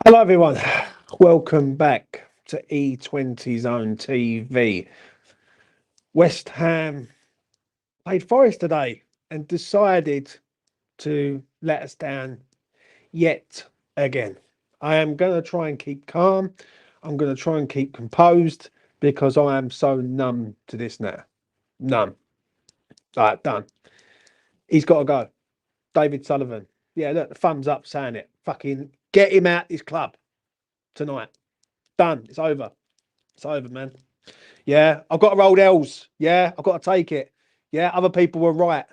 Hello, everyone. Welcome back to E20 Zone TV. West Ham played Forest today and decided to let us down yet again. I am going to try and keep calm. I'm going to try and keep composed because I am so numb to this now. Numb. Right, done. He's got to go. David Sullivan. Yeah, look, the thumbs up saying it. Fucking get him out this club tonight. Done. It's over. It's over, man. Yeah, I've got to roll L's. Yeah, I've got to take it. Yeah, other people were right.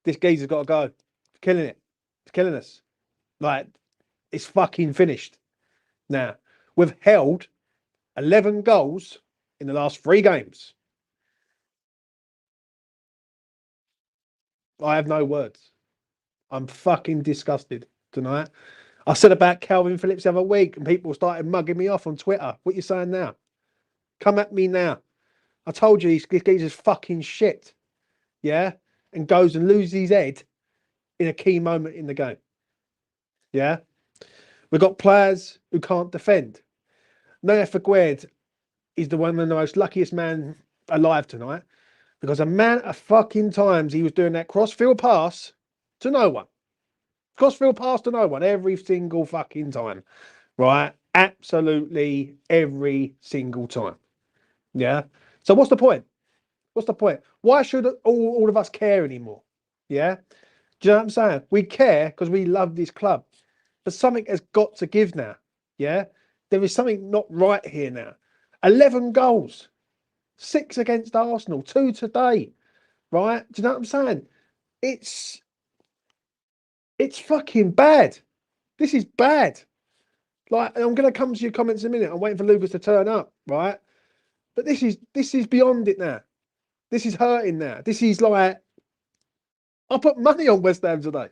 This geezer's got to go. It's killing it. It's killing us. Like, it's fucking finished. Now, we've held 11 goals in the last 3 games. I have no words. I'm fucking disgusted tonight. I said about Calvin Phillips the other week and people started mugging me off on Twitter. What you saying now? Come at me now. I told you this geezer's fucking shit. Yeah? And goes and loses his head in a key moment in the game. Yeah? We've got players who can't defend. Naya Fagued is one of the most luckiest man alive tonight because a man of fucking times he was doing that crossfield pass to no one. Crossfield pass to no one every single fucking time. Right? Absolutely every single time. Yeah? So what's the point? What's the point? Why should all of us care anymore? Yeah? Do you know what I'm saying? We care because we love this club. But something has got to give now. Yeah? There is something not right here now. 11 goals, 6 against Arsenal, 2 today. Right? Do you know what I'm saying? It's fucking bad. This is bad. Like, I'm gonna come to your comments in a minute. I'm waiting for Lucas to turn up, right? But this is beyond it now. This is hurting now. This is like I put money on West Ham today.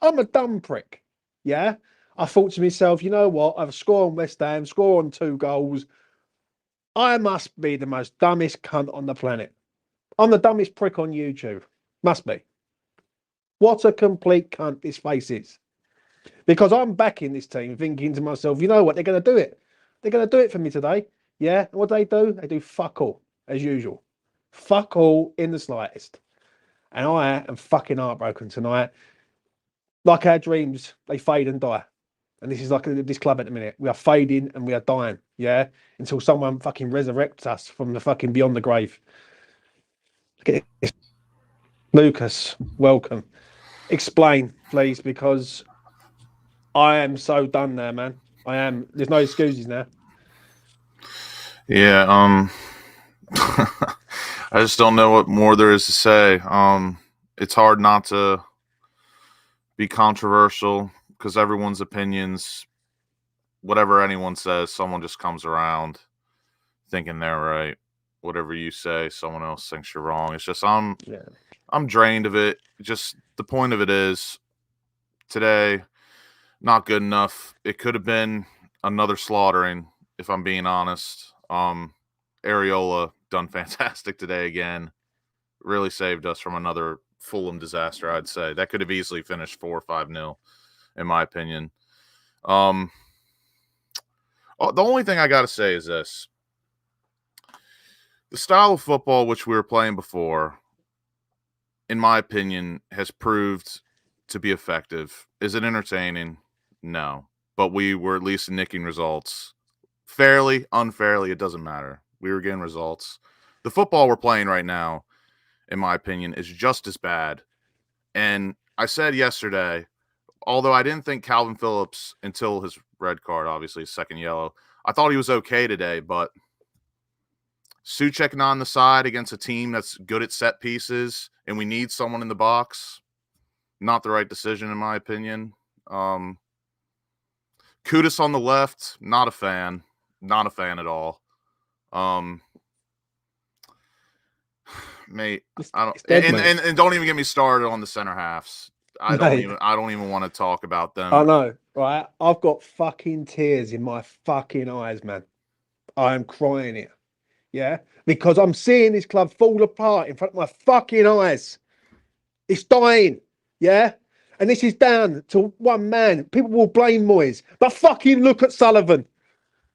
I'm a dumb prick. Yeah. I thought to myself, you know what? I've scored on West Ham, score on 2 goals. I must be the most dumbest cunt on the planet. I'm the dumbest prick on YouTube. Must be. What a complete cunt this face is. Because I'm backing this team thinking to myself, you know what? They're going to do it. They're going to do it for me today. Yeah. And what do? They do fuck all, as usual. Fuck all in the slightest. And I am fucking heartbroken tonight. Like our dreams, they fade and die. And this is like this club at the minute. We are fading and we are dying. Yeah. Until someone fucking resurrects us from the fucking beyond the grave. Look at this. Lucas, welcome. Explain, please, because I am so done now, man. I am. There's no excuses now. Yeah, I just don't know what more there is to say. It's hard not to be controversial because everyone's opinions, whatever anyone says, someone just comes around thinking they're right. Whatever you say, someone else thinks you're wrong. It's just I'm drained of it. Just the point of it is today, not good enough. It could have been another slaughtering, if I'm being honest. Areola done fantastic today again. Really saved us from another Fulham disaster, I'd say. That could have easily finished 4 or 5-0, in my opinion. The only thing I got to say is this. The style of football which we were playing before, in my opinion, has proved to be effective. Is it entertaining? No. But we were at least nicking results. Fairly, unfairly, it doesn't matter. We were getting results. The football we're playing right now, in my opinion, is just as bad. And I said yesterday, although I didn't think Calvin Phillips, until his red card, obviously his second yellow, I thought he was okay today, but Souček on the side against a team that's good at set pieces and we need someone in the box, not the right decision in my opinion. Kudus on the left, not a fan. Not a fan at all. Mate, I don't and don't even get me started on the center halves. I don't even want to talk about them. I know, right? I've got fucking tears in my fucking eyes, man. I am crying here. Yeah? Because I'm seeing this club fall apart in front of my fucking eyes. It's dying. Yeah? And this is down to one man. People will blame Moyes, but fucking look at Sullivan,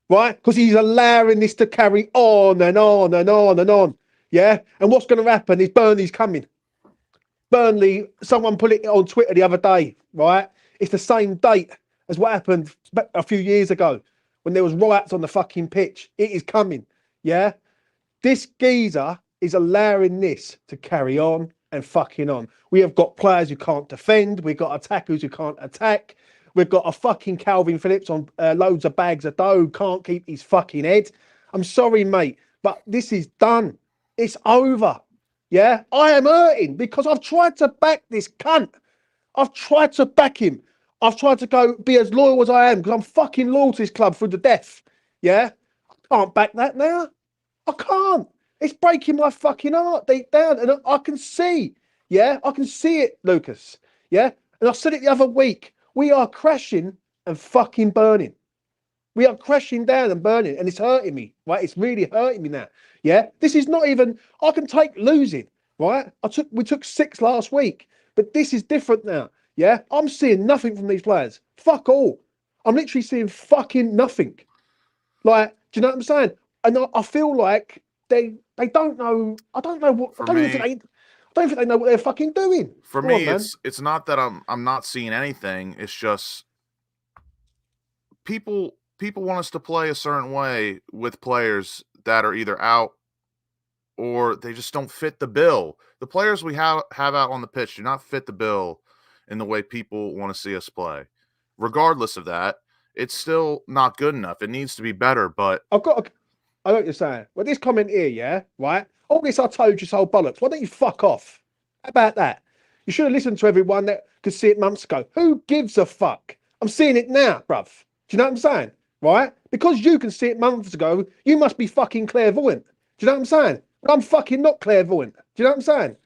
right? Because he's allowing this to carry on and on and on and on. Yeah. And what's going to happen is Burnley's coming. Burnley, someone put it on Twitter the other day, right? It's the same date as what happened a few years ago when there was riots on the fucking pitch. It is coming. Yeah. This geezer is allowing this to carry on and fucking on. We have got players who can't defend. We've got attackers who can't attack. We've got a fucking Calvin Phillips on loads of bags of dough, can't keep his fucking head. I'm sorry, mate, but this is done. It's over. Yeah, I am hurting because I've tried to back this cunt. I've tried to back him. I've tried to go be as loyal as I am because I'm fucking loyal to this club through the death. Yeah, I can't back that now. I can't. It's breaking my fucking heart deep down. And I can see, yeah, I can see it, Lucas. Yeah. And I said it the other week. We are crashing and fucking burning. We are crashing down and burning. And it's hurting me, right? It's really hurting me now. Yeah. This is not even, I can take losing, right? We took 6 last week, but this is different now. Yeah. I'm seeing nothing from these players. Fuck all. I'm literally seeing fucking nothing. Like, do you know what I'm saying? And I feel like they don't know. I don't know what. I don't think they know what they're fucking doing. For Go me, on, man. it's not that I'm not seeing anything. It's just people want us to play a certain way with players that are either out or they just don't fit the bill. The players we have out on the pitch do not fit the bill in the way people want to see us play. Regardless of that, it's still not good enough. It needs to be better, but I know what you're saying. Well, this comment here, yeah, right? All this I told you so bollocks. Why don't you fuck off? How about that? You should have listened to everyone that could see it months ago. Who gives a fuck? I'm seeing it now, bruv. Do you know what I'm saying? Right? Because you can see it months ago, you must be fucking clairvoyant. Do you know what I'm saying? But I'm fucking not clairvoyant. Do you know what I'm saying?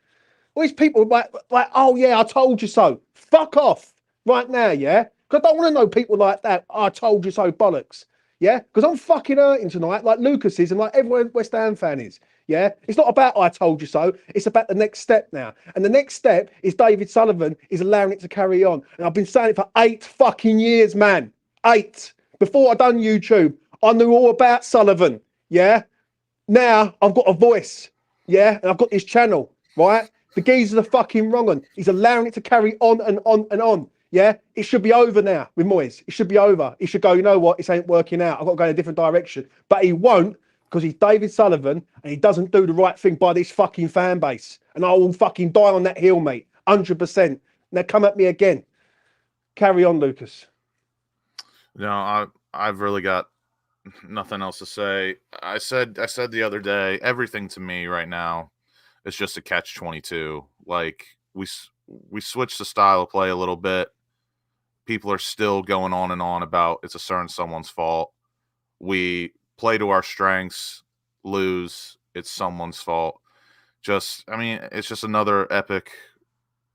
All these people like, oh yeah, I told you so. Fuck off right now, yeah? Because I don't want to know people like that. I told you so bollocks. Yeah? Because I'm fucking hurting tonight, like Lucas is and like every West Ham fan is. Yeah? It's not about I told you so. It's about the next step now. And the next step is David Sullivan is allowing it to carry on. And I've been saying it for 8 fucking years, man. 8. Before I done YouTube, I knew all about Sullivan. Yeah? Now I've got a voice. Yeah? And I've got this channel, right? The geezer's a fucking wrong one. He's allowing it to carry on and on and on. Yeah, it should be over now with Moyes. It should be over. He should go, you know what? This ain't working out. I've got to go in a different direction. But he won't because he's David Sullivan and he doesn't do the right thing by this fucking fan base. And I will fucking die on that hill, mate. 100%. Now come at me again. Carry on, Lucas. No, I've really got nothing else to say. I said the other day, everything to me right now is just a catch-22. Like we switched the style of play a little bit. People are still going on and on about it's a certain someone's fault. We play to our strengths, lose, it's someone's fault. I mean, it's just another epic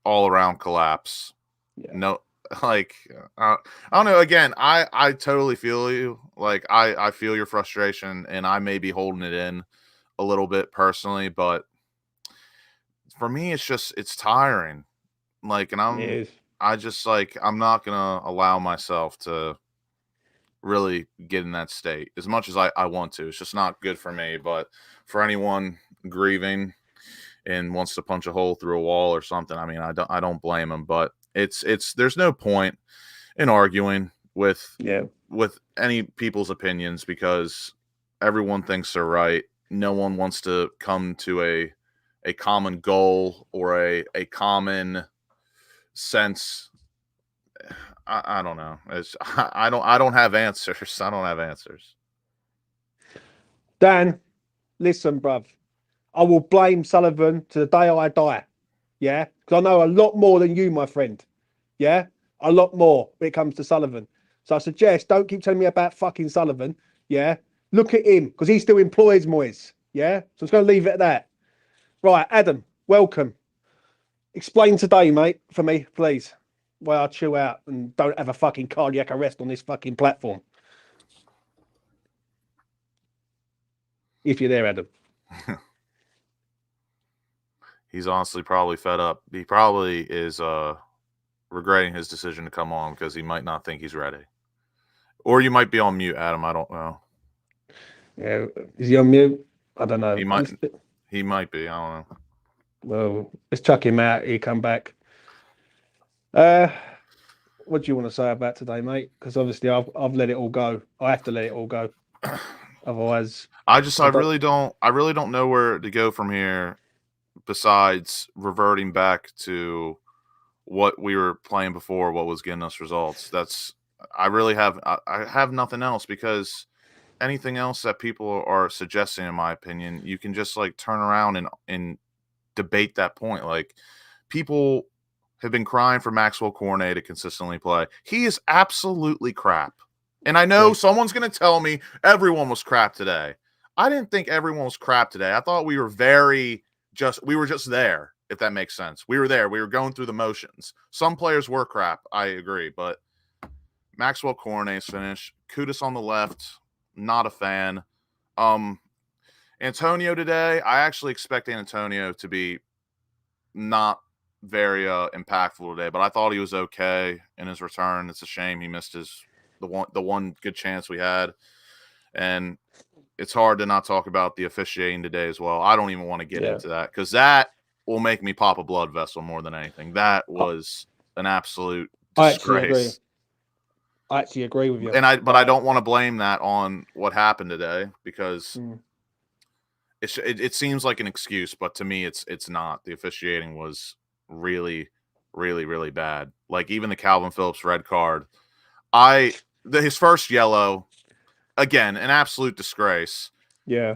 all-around collapse. Yeah. No, like, I don't know. Again, I totally feel you. Like, I feel your frustration, and I may be holding it in a little bit personally, but for me, it's tiring. Like, and I'm not gonna allow myself to really get in that state as much as I want to. It's just not good for me. But for anyone grieving and wants to punch a hole through a wall or something, I mean, I don't blame them. But there's no point in arguing with any people's opinions because everyone thinks they're right. No one wants to come to a common goal or a common sense. I don't know. I don't have answers. I don't have answers. Dan, listen, bruv. I will blame Sullivan to the day I die. Yeah? Because I know a lot more than you, my friend. Yeah? A lot more when it comes to Sullivan. So I suggest don't keep telling me about fucking Sullivan. Yeah? Look at him because he still employs Moyes. Yeah? So I'm just going to leave it at that. Right, Adam, welcome. Explain today, mate, for me, please. Why I chill out and don't have a fucking cardiac arrest on this fucking platform. If you're there, Adam. He's honestly probably fed up. He probably is regretting his decision to come on because he might not think he's ready. Or you might be on mute, Adam. I don't know. Yeah, is he on mute? I don't know. He might be. I don't know. Well, let's chuck him out. He come back. What do you want to say about today, mate? Because obviously I've let it all go. I have to let it all go. Otherwise, I really don't know where to go from here besides reverting back to what we were playing before, what was getting us results. I have nothing else, because anything else that people are suggesting, in my opinion, you can just like turn around and debate that point. Like, people have been crying for Maxwell Cornet to consistently play. He is absolutely crap. And I know someone's going to tell me everyone was crap today. I didn't think everyone was crap today. I thought we were just there, if that makes sense. We were there. We were going through the motions. Some players were crap. I agree. But Maxwell Cornet's finish. Kudus on the left. Not a fan. Antonio today, I actually expect Antonio to be not very impactful today, but I thought he was okay in his return. It's a shame he missed the one good chance we had. And it's hard to not talk about the officiating today as well. I don't even want to get into that, because that will make me pop a blood vessel more than anything. That was an absolute disgrace. I actually agree with you. But I don't want to blame that on what happened today, because it seems like an excuse, but to me it's not. The officiating was really, really, really bad. Like, even the Calvin Phillips red card, his first yellow, again, an absolute disgrace. Yeah.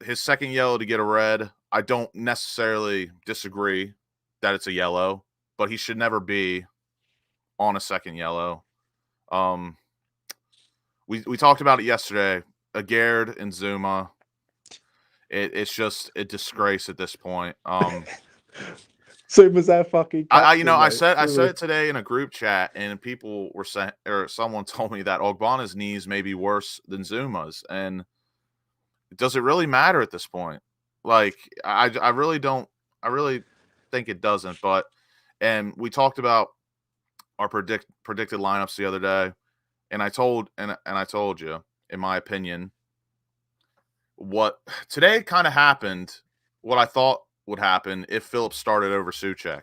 His second yellow to get a red, I don't necessarily disagree that it's a yellow, but he should never be on a second yellow. We talked about it yesterday. Aguerd and Zuma. It's just a disgrace at this point. Zuma's that fucking captain, I said it today in a group chat, and people were saying, or someone told me that Ogbonna's knees may be worse than Zuma's, and does it really matter at this point? Like, I really don't. I really think it doesn't. And we talked about our predicted lineups the other day, and I told you, in my opinion, what today kind of happened, what I thought would happen if Phillips started over Souček.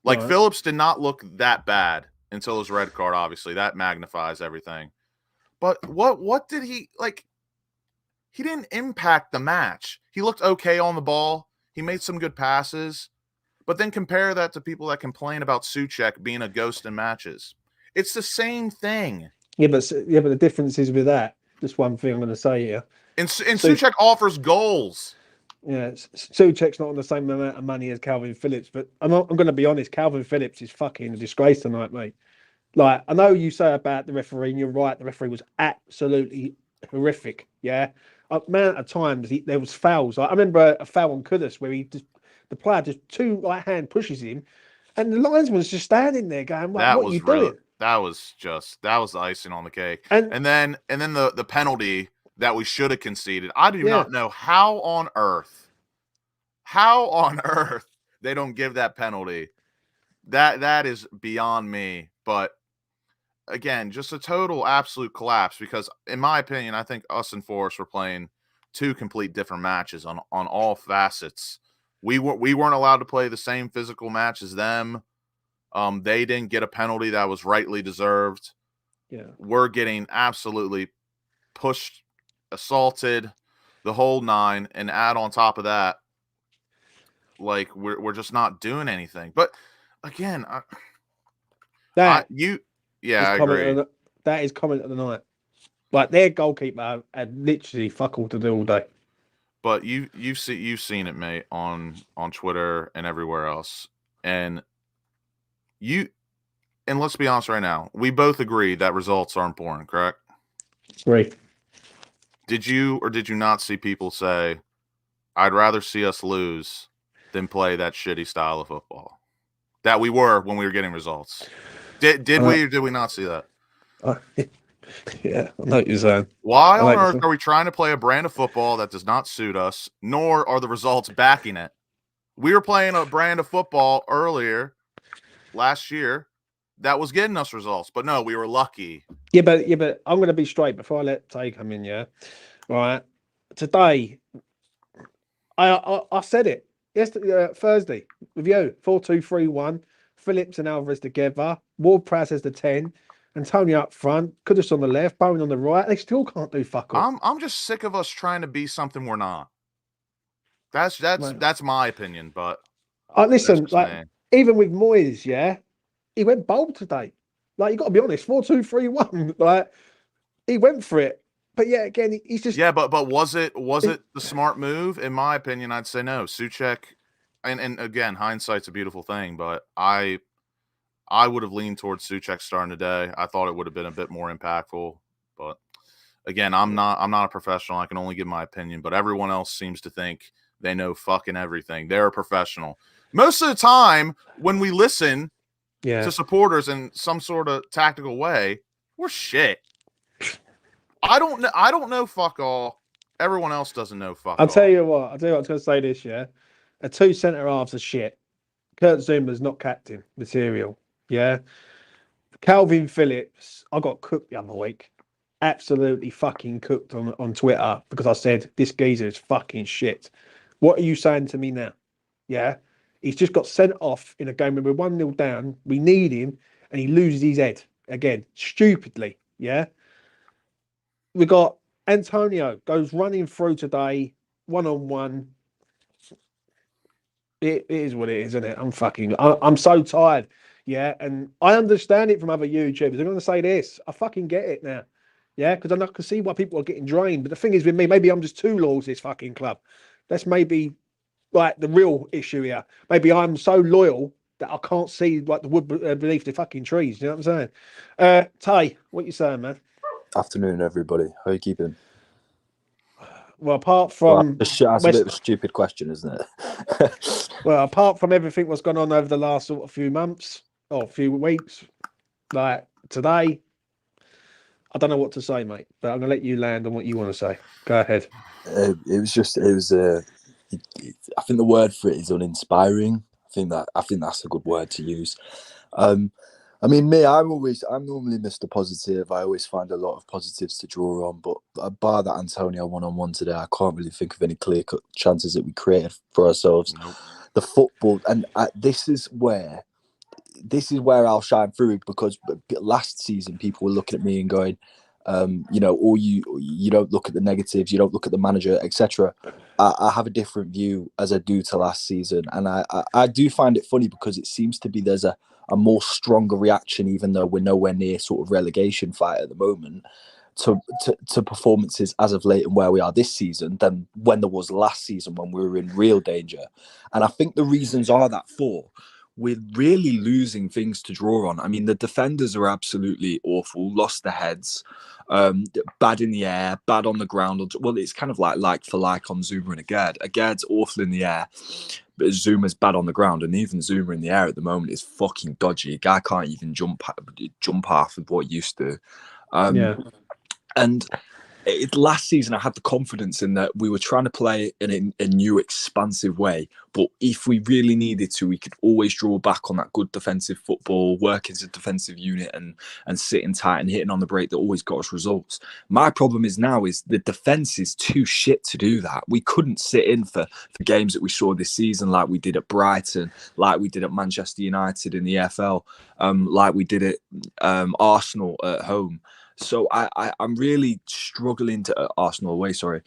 Like, Phillips did not look that bad until his red card. Obviously, that magnifies everything. But what did he like? He didn't impact the match. He looked okay on the ball. He made some good passes. But then compare that to people that complain about Souček being a ghost in matches. It's the same thing. Yeah, but the difference is with that. Just one thing I'm going to say here. And Souček offers goals. Yeah, Souček's not on the same amount of money as Calvin Phillips, but I'm going to be honest. Calvin Phillips is fucking a disgrace tonight, mate. Like, I know you say about the referee, and you're right. The referee was absolutely horrific. Yeah, amount of times there was fouls. Like, I remember a foul on Kudus where the player just two hand pushes him, and the linesman's just standing there going, "What are you doing?" That was the icing on the cake. And then the penalty that we should have conceded. I do not know how on earth they don't give that penalty. That is beyond me. But again, just a total absolute collapse, because in my opinion, I think us and Forrest were playing two complete different matches on all facets. We weren't allowed to play the same physical match as them. They didn't get a penalty that was rightly deserved. Yeah. We're getting absolutely pushed, assaulted, the whole nine, and add on top of that, like, we're just not doing anything. But again, I agree. That is comment of the night. Like, their goalkeeper had literally fuck all to do all day. But you've seen it, mate, on Twitter and everywhere else, and let's be honest right now, we both agree that results are important, correct? Right. Did you or did you not see people say, "I'd rather see us lose than play that shitty style of football that we were when we were getting results"? Did we or did we not see that? Yeah, I know what you're saying. Why on earth are we trying to play a brand of football that does not suit us, nor are the results backing it? We were playing a brand of football earlier last year that was getting us results. But no, we were lucky. Yeah, but I'm going to be straight before I let Tay come in. Yeah, right. Today, I said it yesterday, Thursday with you. 4-2-3-1. Phillips and Alvarez together. Ward-Prowse as the 10. Antonio up front. Kudus on the left. Bowen on the right. They still can't do fuck all. I'm just sick of us trying to be something we're not. That's my opinion, but listen, like even with Moyes, yeah, he went bold today. Like, you got to be honest, 4-2-3-1. Like, he went for it. But yeah, again, he's just But was it the smart move? In my opinion, I'd say no. Souček, and again, hindsight's a beautiful thing, but I would have leaned towards Souček starting today. I thought it would have been a bit more impactful, but again, I'm not a professional. I can only give my opinion, but everyone else seems to think they know fucking everything. They're a professional. Most of the time, when we listen to supporters in some sort of tactical way, we're shit. I don't know fuck all. Everyone else doesn't know fuck all. I'll tell you what, I was going to say this, yeah. A 2 centre halves are shit. Kurt Zuma's not captain material, yeah. Calvin Phillips, I got cooked the other week. Absolutely fucking cooked on Twitter because I said this geezer is fucking shit. What are you saying to me now? Yeah. He's just got sent off in a game where we're 1-0 down. We need him and he loses his head again, stupidly. Yeah. We got Antonio goes running through today, 1-on-1. It is what it is, isn't it? I'm so tired. Yeah. And I understand it from other YouTubers. They're going to say this. I fucking get it now. Yeah. Because I can see why people are getting drained. But the thing is with me, maybe I'm just too loyal to this fucking club. That's maybe like the real issue here. Maybe I'm so loyal that I can't see like the wood beneath the fucking trees. You know what I'm saying? Tay, what you saying, man? Afternoon, everybody. How are you keeping? Well, apart from that's a bit of a stupid question, isn't it? Well, apart from everything what's gone on over the last sort of few months or few weeks, like today, I don't know what to say, mate. But I'm gonna let you land on what you want to say. Go ahead. I think the word for it is uninspiring. I think that's a good word to use. I mean, me, I'm normally Mr. Positive. I always find a lot of positives to draw on, but bar that Antonio 1-on-1 today, I can't really think of any clear-cut chances that we created for ourselves. Nope. The football, and this is where I'll shine through, because last season people were looking at me and going, or you don't look at the negatives, you don't look at the manager, etc. I have a different view as I do to last season, and I do find it funny because it seems to be there's a more stronger reaction, even though we're nowhere near sort of relegation fight at the moment, to performances as of late and where we are this season than when there was last season when we were in real danger. And I think the reasons are that we're really losing things to draw on. I mean, the defenders are absolutely awful, lost their heads, bad in the air, bad on the ground. Well, it's kind of like for like on Zuma and Agard. Agard's awful in the air, but Zuma's bad on the ground, and even Zuma in the air at the moment is fucking dodgy. A guy can't even jump half of what he used to. And last season, I had the confidence in that we were trying to play in a new, expansive way. But if we really needed to, we could always draw back on that good defensive football, work as a defensive unit and sitting tight and hitting on the break that always got us results. My problem is the defence is too shit to do that. We couldn't sit in for games that we saw this season, like we did at Brighton, like we did at Manchester United in the EFL, like we did at Arsenal at home. So I'm really struggling to Arsenal away, sorry.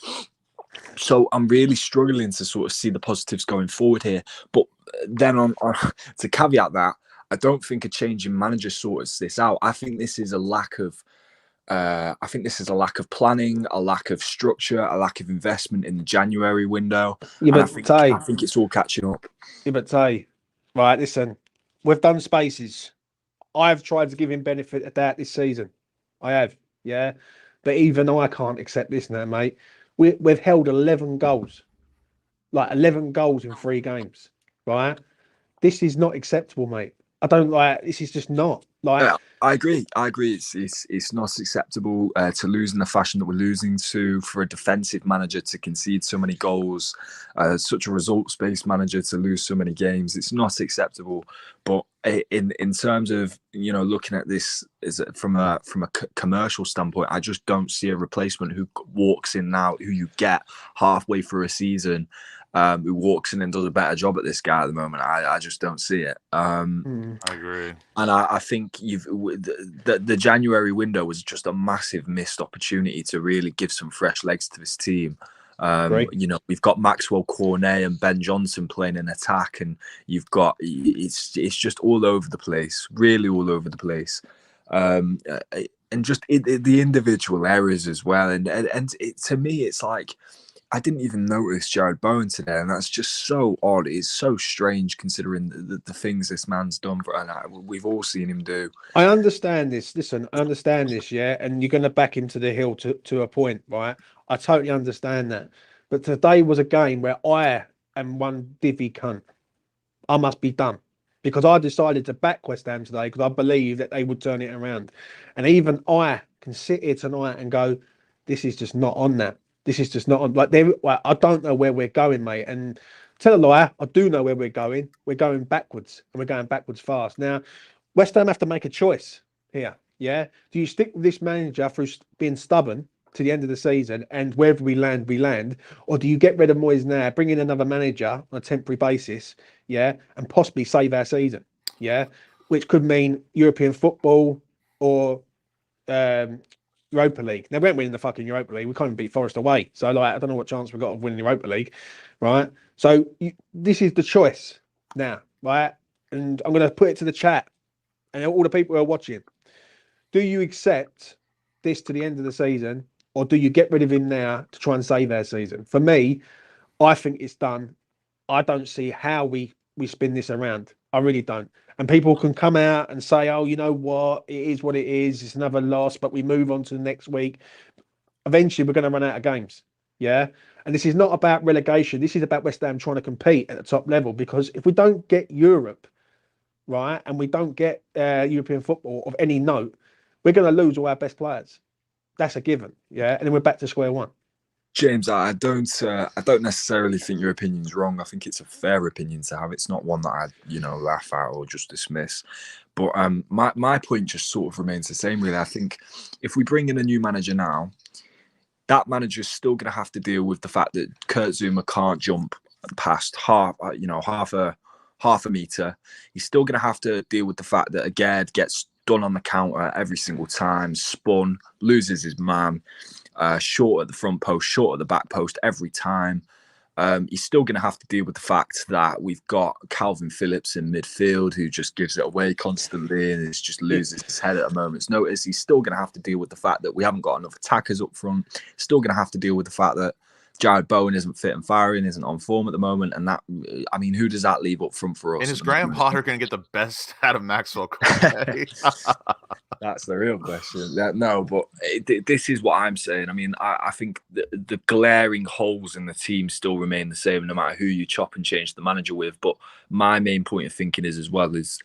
So I'm really struggling to sort of see the positives going forward here. But then on to caveat that, I don't think a change in manager sorts this out. I think this is a lack of planning, a lack of structure, a lack of investment in the January window. Yeah, but I think it's all catching up. Yeah, but Tay, right, listen, we've done spaces. I've tried to give him benefit of that this season. I have, yeah. But even I can't accept this now, mate. We've held 11 goals. Like 11 goals in 3 games, right? This is not acceptable, mate. I don't like, this is just not. Like, I agree. It's not acceptable to lose in the fashion that we're losing to, for a defensive manager to concede so many goals, such a results-based manager to lose so many games. It's not acceptable. But in terms of looking at this from a commercial standpoint, I just don't see a replacement who walks in now, who you get halfway through a season. Who walks in and does a better job at this guy at the moment. I just don't see it. I agree. And I think the January window was just a massive missed opportunity to really give some fresh legs to this team. We've got Maxwell Cornet and Ben Johnson playing in attack, and you've got it's just all over the place, really all over the place. And just the individual errors as well. And to me, it's like, I didn't even notice Jared Bowen today, and that's just so odd. It's so strange considering the things this man's done for, and we've all seen him do. I understand this. Listen, I understand this, yeah, and you're going to back him to the hill to a point, right? I totally understand that. But today was a game where I am one divvy cunt. I must be done because I decided to back West Ham today because I believe that they would turn it around. And even I can sit here tonight and go, this is just not on that. This is just not on. I don't know where we're going, mate. And tell a lie, I do know where we're going. We're going backwards, and we're going backwards fast. Now, West Ham have to make a choice here. Yeah, do you stick with this manager through being stubborn to the end of the season, and wherever we land, or do you get rid of Moyes now, bring in another manager on a temporary basis, yeah, and possibly save our season, yeah, which could mean European football or Europa League. Now, we ain't winning the fucking Europa League. We can't even beat Forest away. So, I don't know what chance we've got of winning the Europa League, right? So, this is the choice now, right? And I'm going to put it to the chat and all the people who are watching. Do you accept this to the end of the season, or do you get rid of him now to try and save our season? For me, I think it's done. I don't see how we spin this around. I really don't. And people can come out and say, oh, you know what? It is what it is. It's another loss, but we move on to the next week. Eventually, we're going to run out of games. Yeah. And this is not about relegation. This is about West Ham trying to compete at the top level, because if we don't get Europe, right, and we don't get European football of any note, we're going to lose all our best players. That's a given. Yeah. And then we're back to square one. James, I don't necessarily think your opinion's wrong. I think it's a fair opinion to have. It's not one that I, laugh at or just dismiss. But my point just sort of remains the same, really. I think if we bring in a new manager now, that manager's still going to have to deal with the fact that Kurt Zouma can't jump past half a meter. He's still going to have to deal with the fact that Agard gets done on the counter every single time, spun, loses his man. Short at the front post, short at the back post every time. He's still going to have to deal with the fact that we've got Calvin Phillips in midfield who just gives it away constantly and just loses his head at a moment's notice. He's still going to have to deal with the fact that we haven't got enough attackers up front. Still going to have to deal with the fact that Jared Bowen isn't fit and firing, isn't on form at the moment. And that, I mean, who does that leave up front for us? And is Graham Potter going to get the best out of Maxwell? That's the real question. No, but this is what I'm saying. I mean, I think the glaring holes in the team still remain the same, no matter who you chop and change the manager with. But my main point of thinking is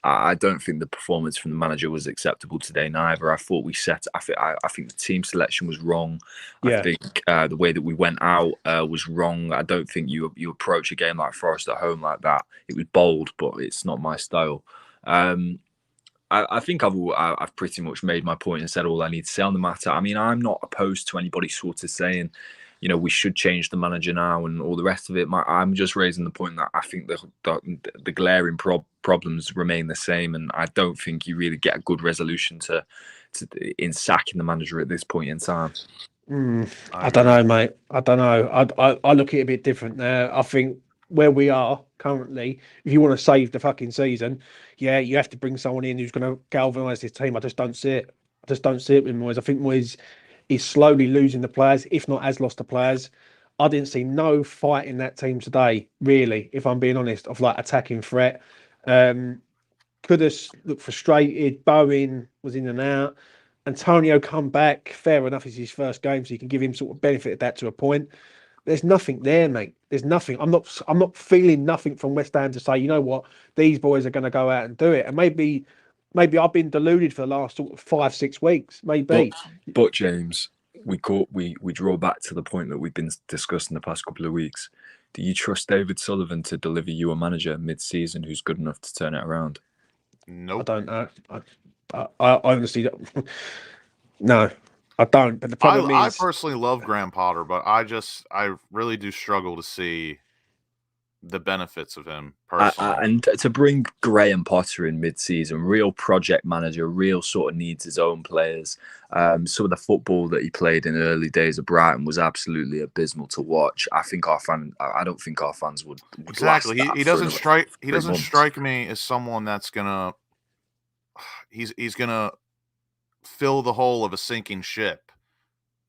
I don't think the performance from the manager was acceptable today neither. I thought I think the team selection was wrong. Yeah. I think the way that we went out was wrong. I don't think you approach a game like Forest at home like that. It was bold, but it's not my style. I think I've pretty much made my point and said all I need to say on the matter. I mean, I'm not opposed to anybody sort of saying, we should change the manager now and all the rest of it. I'm just raising the point that I think the glaring problems remain the same, and I don't think you really get a good resolution in sacking the manager at this point in time. I don't know, mate. I don't know. I look at it a bit different now. I think where we are currently, if you want to save the fucking season, yeah, you have to bring someone in who's going to galvanise this team. I just don't see it. With Moyes. I think Moyes is slowly losing the players, if not has lost the players. I didn't see no fight in that team today, really, if I'm being honest, of like attacking threat. Kudus looked frustrated. Bowen was in and out. Antonio come back. Fair enough, it's his first game, so you can give him sort of benefit of that to a point. There's nothing there, mate. There's nothing. I'm not feeling nothing from West Ham to say, you know what, these boys are going to go out and do it. And maybe Maybe I've been deluded for the last sort of 5-6 weeks. Maybe. But James, we draw back to the point that we've been discussing the past couple of weeks. Do you trust David Sullivan to deliver you a manager mid-season who's good enough to turn it around? Nope. I don't know. I honestly don't. No, I don't. But the problem I is, personally love Graham Potter, but I really do struggle to see the benefits of him personally. And to bring Graham Potter in mid-season, real project manager, real sort of needs his own players. Some of the football that he played in the early days of Brighton was absolutely abysmal to watch. I don't think our fans would exactly. last that He for doesn't another strike. He 3 doesn't months. strike me as someone that's gonna. He's gonna fill the hole of a sinking ship,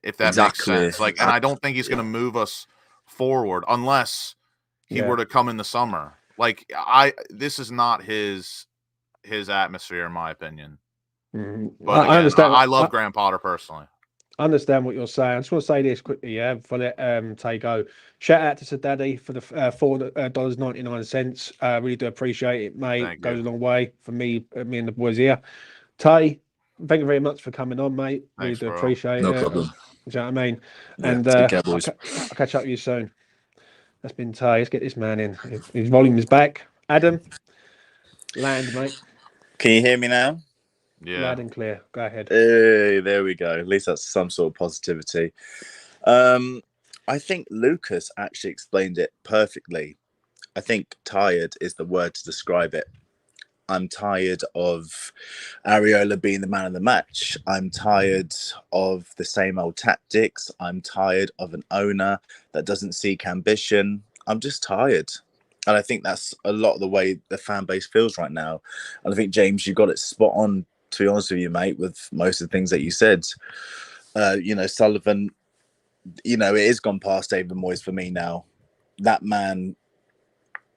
if that makes sense. Like, and I don't think he's gonna move us forward unless he were to come in the summer. Like, this is not his atmosphere, in my opinion. But again, I understand. I love Graham Potter personally. I understand what you're saying. I just want to say this quickly, yeah, before I let Tay go. Shout out to Sir Daddy for the $4.99. Really do appreciate it, mate. Thank Goes you. a long way for me and the boys here. Tay, thank you very much for coming on, mate. Really Thanks, do bro. appreciate No it. problem. Do you know what I mean? Yeah, And take care, boys. I'll catch up with you soon. That's been Tay. Let's get this man in. His volume is back. Adam, land, mate. Can you hear me now? Yeah. Loud and clear. Go ahead. Hey, there we go. At least that's some sort of positivity. I think Lucas actually explained it perfectly. I think tired is the word to describe it. I'm tired of Areola being the man of the match. I'm tired of the same old tactics. I'm tired of an owner that doesn't seek ambition. I'm just tired. And I think that's a lot of the way the fan base feels right now. And I think, James, you got it spot on, to be honest with you, mate, with most of the things that you said. Sullivan, it is gone past David Moyes for me now. That man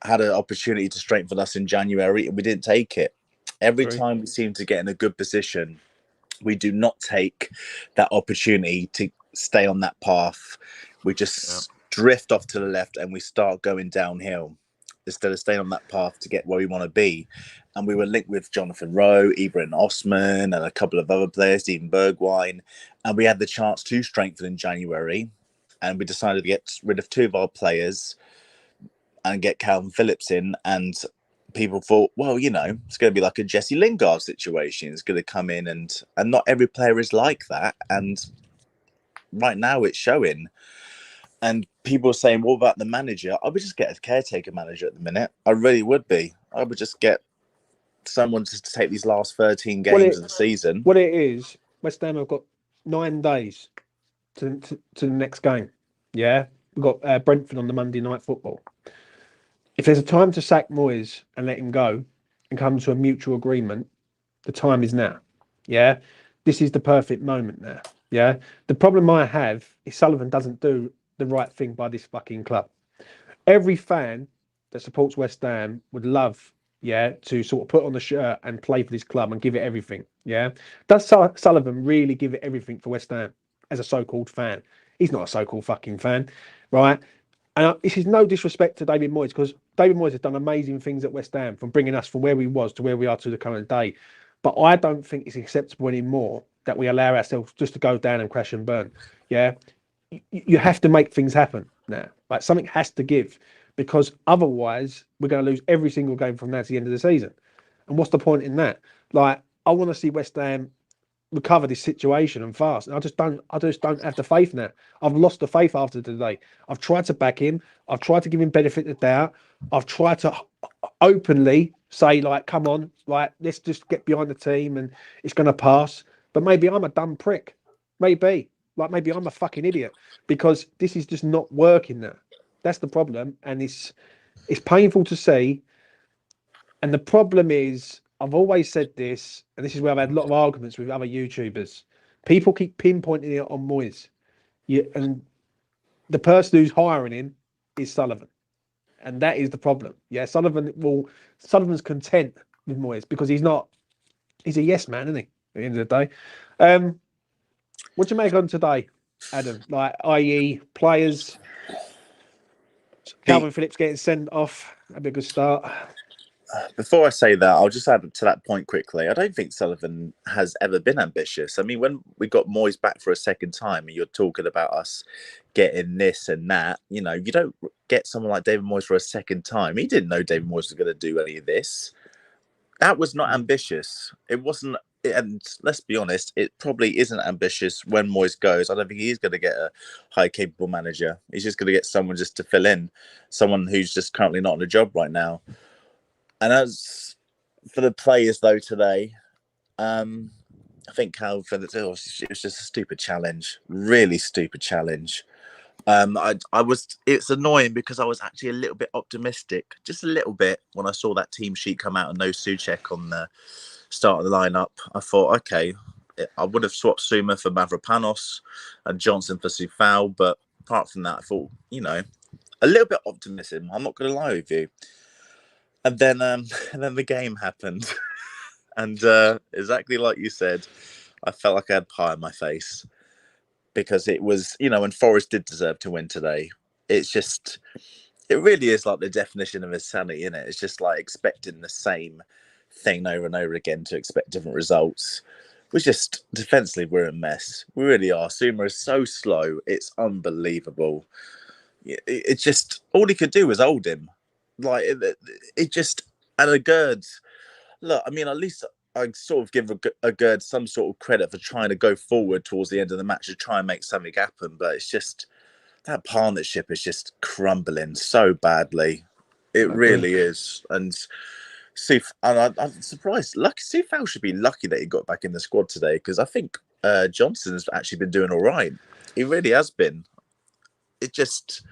had an opportunity to strengthen us in January and we didn't take it. Every time we seem to get in a good position, we do not take that opportunity to stay on that path. We just drift off to the left and we start going downhill instead of staying on that path to get where we want to be. And we were linked with Jonathan Rowe, Ibrahim Osman, and a couple of other players, Stephen Bergwijn. And we had the chance to strengthen in January. And we decided to get rid of 2 of our players and get Calvin Phillips in. And people thought, well, it's going to be like a Jesse Lingard situation. It's going to come in and not every player is like that. And right now it's showing. And people are saying, what about the manager? I would just get a caretaker manager at the minute. I really would be. I would just get someone to take these last 13 games of the season. What it is, West Ham have got 9 days to the next game. Yeah? We've got Brentford on the Monday Night Football. If there's a time to sack Moyes and let him go and come to a mutual agreement, the time is now. Yeah? This is the perfect moment now. Yeah? The problem I have is Sullivan doesn't do the right thing by this fucking club. Every fan that supports West Ham would love, to sort of put on the shirt and play for this club and give it everything. Yeah? Does Sullivan really give it everything for West Ham as a so-called fan? He's not a so-called fucking fan, right? And this is no disrespect to David Moyes, because David Moyes has done amazing things at West Ham, from bringing us from where we was to where we are to the current day. But I don't think it's acceptable anymore that we allow ourselves just to go down and crash and burn. Yeah, you have to make things happen now. Like, something has to give, because otherwise we're going to lose every single game from now to the end of the season. And what's the point in that? Like, I want to see West Ham recover this situation and fast. And I just don't have the faith now. I've lost the faith after today. I've tried to back him. I've tried to give him benefit of the doubt. I've tried to openly say, like, come on, like, let's just get behind the team and it's going to pass. But maybe I'm a dumb prick. Maybe I'm a fucking idiot, because this is just not working now. That's the problem. And it's painful to see. And the problem is, I've always said this, and this is where I've had a lot of arguments with other YouTubers. People keep pinpointing it on Moyes. And the person who's hiring him is Sullivan. And that is the problem. Yeah, Sullivan's content with Moyes because he's a yes man, isn't he? At the end of the day. What do you make on today, Adam? Like, i.e., players, Calvin Phillips getting sent off. That'd be a good start. Before I say that, I'll just add to that point quickly. I don't think Sullivan has ever been ambitious. I mean, when we got Moyes back for a second time, and you're talking about us getting this and that, you don't get someone like David Moyes for a second time. He didn't know David Moyes was going to do any of this. That was not ambitious. It wasn't. And let's be honest, it probably isn't ambitious when Moyes goes. I don't think he's going to get a high capable manager. He's just going to get someone just to fill in, someone who's just currently not on a job right now. And as for the players, though, today, I think Calvin, it was just a stupid challenge, really stupid challenge. It's annoying because I was actually a little bit optimistic, just a little bit, when I saw that team sheet come out and no Souček on the start of the lineup. I thought, okay, I would have swapped Suma for Mavropanos and Johnson for Soufal, but apart from that, I thought, a little bit optimism. I'm not going to lie with you. And then the game happened, and exactly like you said, I felt like I had pie on my face because it was, and Forest did deserve to win today. It really is like the definition of insanity, isn't it? It's just like expecting the same thing over and over again to expect different results. We're just defensively, we're a mess. We really are. Suma is so slow; it's unbelievable. It just all he could do was hold him. Like it just, and a Gerd, look, I mean, at least I sort of give a Gerd some sort of credit for trying to go forward towards the end of the match to try and make something happen. But it's just that partnership is just crumbling so badly. It really is. And I'm surprised. Soufal should be lucky that he got back in the squad today because I think Johnson's actually been doing all right. He really has been. It just.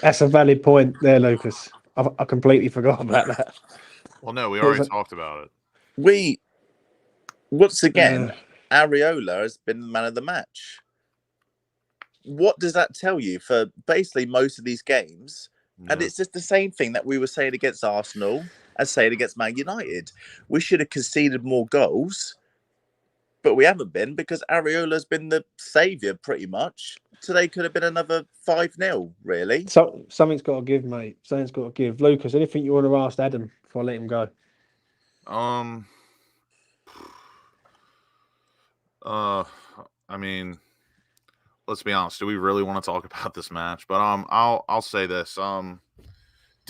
That's a valid point there, Lucas. I completely forgot about that. Well, no, we already talked about it. Once again, Areola has been the man of the match. What does that tell you for basically most of these games? Yeah. And it's just the same thing that we were saying against Arsenal as saying against Man United. We should have conceded more goals, but we haven't been because Areola's been the saviour pretty much. Today could have been another 5-0, really. So something's got to give, mate. Something's got to give. Lucas, anything you want to ask Adam before I let him go? I mean, let's be honest. Do we really want to talk about this match? But I'll say this. Do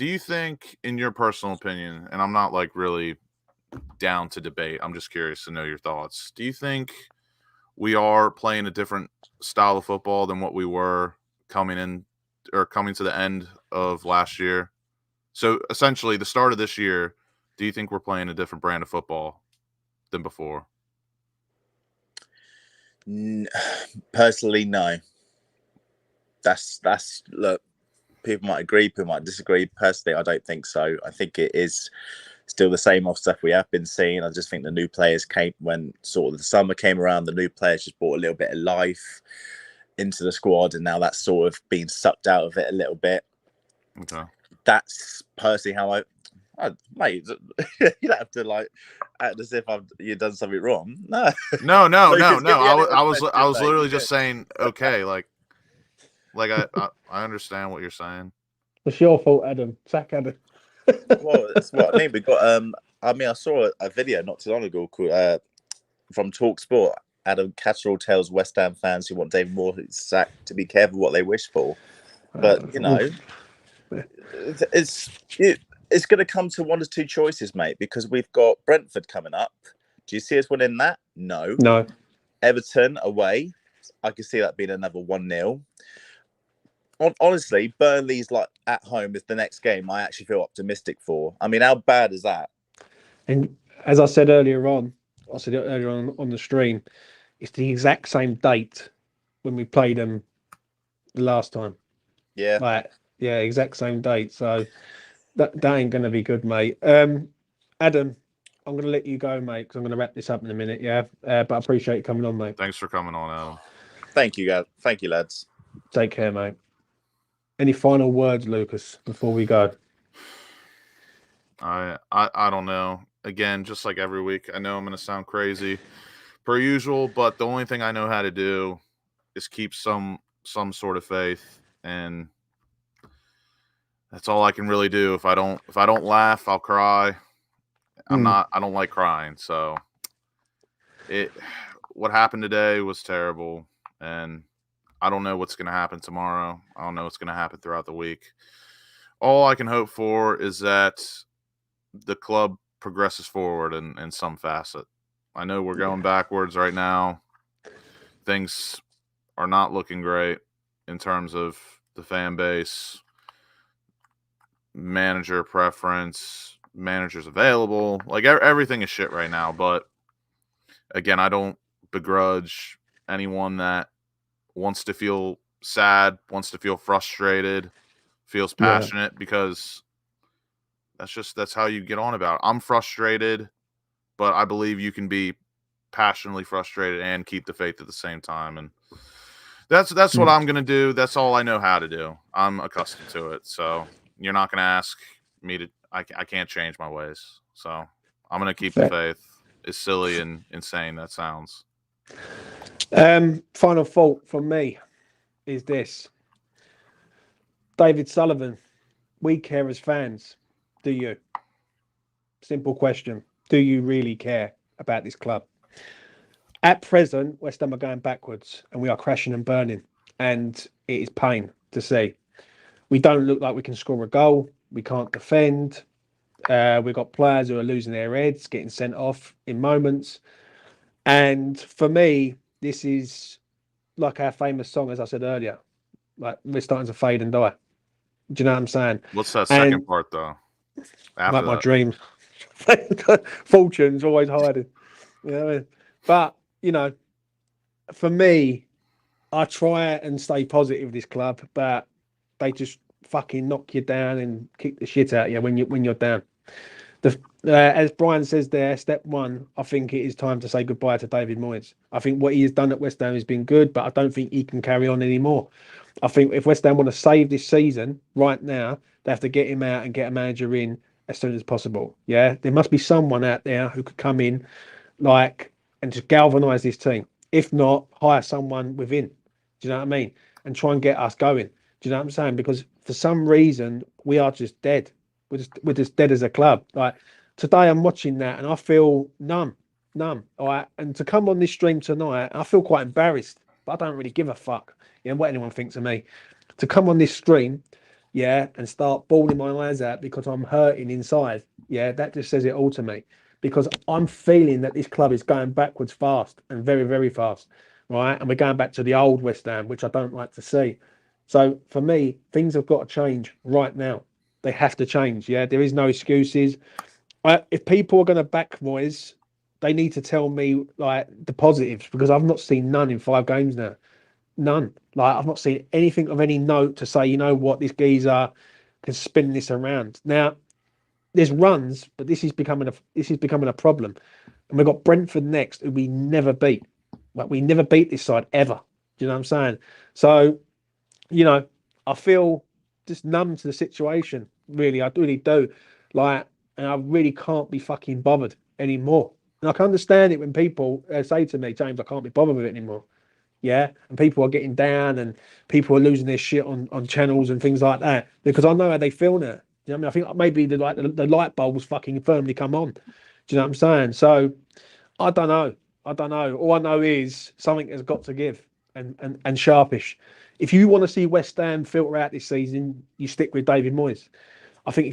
you think, in your personal opinion, and I'm not like really down to debate, I'm just curious to know your thoughts. Do you think we are playing a different style of football than what we were coming to the end of last year? So essentially, the start of this year, do you think we're playing a different brand of football than before? Personally, no. That's look. People might agree, people might disagree. Personally, I don't think so. I think it is still the same old stuff we have been seeing. I just think the new players came when sort of the summer came around. The new players just brought a little bit of life into the squad, and now that's sort of been sucked out of it a little bit. Okay, that's personally how mate. You don't have to like act as if you've done something wrong. No. I was literally just saying okay, like I understand what you're saying. It's your fault, Adam. Sack Adam. Well, that's what I mean. We got I saw a video not too long ago called from TalkSport. Adam Catterall tells West Ham fans who want David Moyes sacked to be careful what they wish for. But it's going to come to one of two choices, mate, because we've got Brentford coming up. Do you see us winning that? No. Everton away. I can see that being another 1-0. Honestly, Burnley's like at home is the next game I actually feel optimistic for. I mean, how bad is that? And as I said earlier on, on the stream, it's the exact same date when we played them the last time. Yeah. Exact same date. So that ain't going to be good, mate. Adam, I'm going to let you go, mate, because I'm going to wrap this up in a minute, yeah? But I appreciate you coming on, mate. Thanks for coming on, Adam. Thank you, guys. Thank you, lads. Take care, mate. Any final words, Lucas, before we go? I don't know. Again, just like every week, I know I'm going to sound crazy per usual, but the only thing I know how to do is keep some sort of faith, and That's all I can really do. If I don't laugh, I'll cry. I don't like crying. So what happened today was terrible, and I don't know what's going to happen tomorrow. I don't know what's going to happen throughout the week. All I can hope for is that the club progresses forward in some facet. I know we're going backwards right now. Things are not looking great in terms of the fan base, manager preference, managers available. Like everything is shit right now. But again, I don't begrudge anyone that wants to feel sad, wants to feel frustrated, feels passionate, because that's how you get on about it. I'm frustrated, but I believe you can be passionately frustrated and keep the faith at the same time. And that's what I'm going to do. That's all I know how to do. I'm accustomed to it. So you're not going to ask me to, I can't change my ways. So I'm going to keep the faith, as silly and insane that sounds. Final thought from me is this. David Sullivan, we care as fans. Do you? Simple question. Do you really care about this club? At present, West Ham are going backwards and we are crashing and burning. And it is pain to see. We don't look like we can score a goal. We can't defend. We've got players who are losing their heads, getting sent off in moments. And for me, this is like our famous song, as I said earlier. Like, we're starting to fade and die. Do you know what I'm saying? What's that second part, though? After like my dreams. Fortune's always hiding. You know what I mean? But, you know, for me, I try and stay positive this club, but they just fucking knock you down and kick the shit out of you when you're down. As Brian says there, step one, I think it is time to say goodbye to David Moyes. I think what he has done at West Ham has been good, but I don't think he can carry on anymore. I think if West Ham want to save this season right now, they have to get him out and get a manager in as soon as possible. Yeah, there must be someone out there who could come in, and just galvanise this team. If not, hire someone within. Do you know what I mean? And try and get us going. Do you know what I'm saying? Because for some reason we are just dead. We're just dead as a club. Like today, I'm watching that and I feel numb. All right, and to come on this stream tonight, I feel quite embarrassed, but I don't really give a fuck. You know what anyone thinks of me. To come on this stream, and start bawling my eyes out because I'm hurting inside. Yeah, that just says it all to me. Because I'm feeling that this club is going backwards fast and very, very fast, right? And we're going back to the old West Ham, which I don't like to see. So for me, things have got to change right now. They have to change. Yeah, there is no excuses. If people are going to back Moyes, they need to tell me like the positives, because I've not seen none in 5 games now. None. Like I've not seen anything of any note to say, you know what, this geezer can spin this around. Now, there's runs, but this is becoming a problem. And we've got Brentford next, who we never beat. Like we never beat this side ever. Do you know what I'm saying? So, you know, I feel just numb to the situation. Really, I really do. Like, and I really can't be fucking bothered anymore. And I can understand it when people say to me, James, I can't be bothered with it anymore. Yeah, and people are getting down and people are losing their shit on channels and things like that, because I know how they feel now. You know what I mean? I think maybe the light bulbs fucking firmly come on. Do you know what I'm saying? So I don't know. All I know is something has got to give, and sharpish. If you want to see West Ham filter out this season, you stick with David Moyes. I think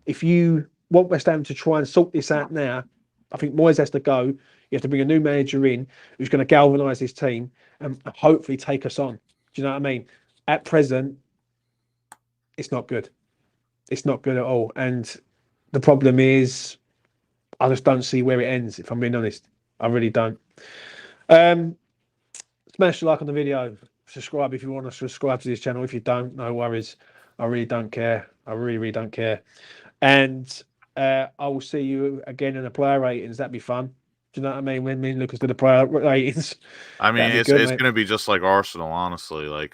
if you want West Ham to try and sort this out now, I think Moyes has to go. You have to bring a new manager in who's going to galvanise this team and hopefully take us on. Do you know what I mean? At present, it's not good. It's not good at all. And the problem is, I just don't see where it ends, if I'm being honest. I really don't. Smash the like on the video. Subscribe if you want to subscribe to this channel. If you don't, no worries. I really don't care. I really, really don't care. And I will see you again in the player ratings. That'd be fun. Do you know what I mean? When me and Lucas do the player ratings. I mean, it's going to be just like Arsenal, honestly. Like,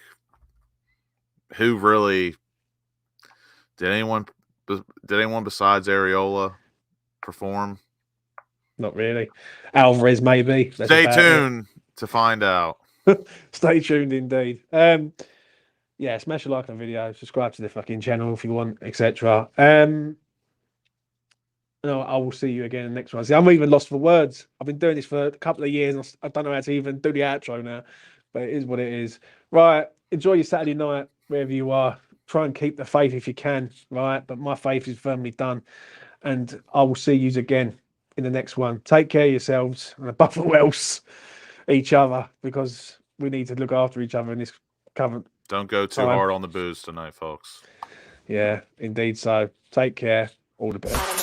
who really did anyone besides Areola perform? Not really. Alvarez, maybe. Stay tuned to find out. Stay tuned, indeed. yeah, smash a like on the video, subscribe to the fucking channel if you want, etc. No, I will see you again in the next one. See, I'm even lost for words. I've been doing this for a couple of years, and I don't know how to even do the outro now. But it is what it is. Right, enjoy your Saturday night wherever you are. Try and keep the faith if you can. Right, but my faith is firmly done, and I will see you again in the next one. Take care of yourselves, and above all else, each other, because we need to look after each other in this current. Don't go too hard on the booze tonight, folks. Yeah, indeed. So take care. All the best.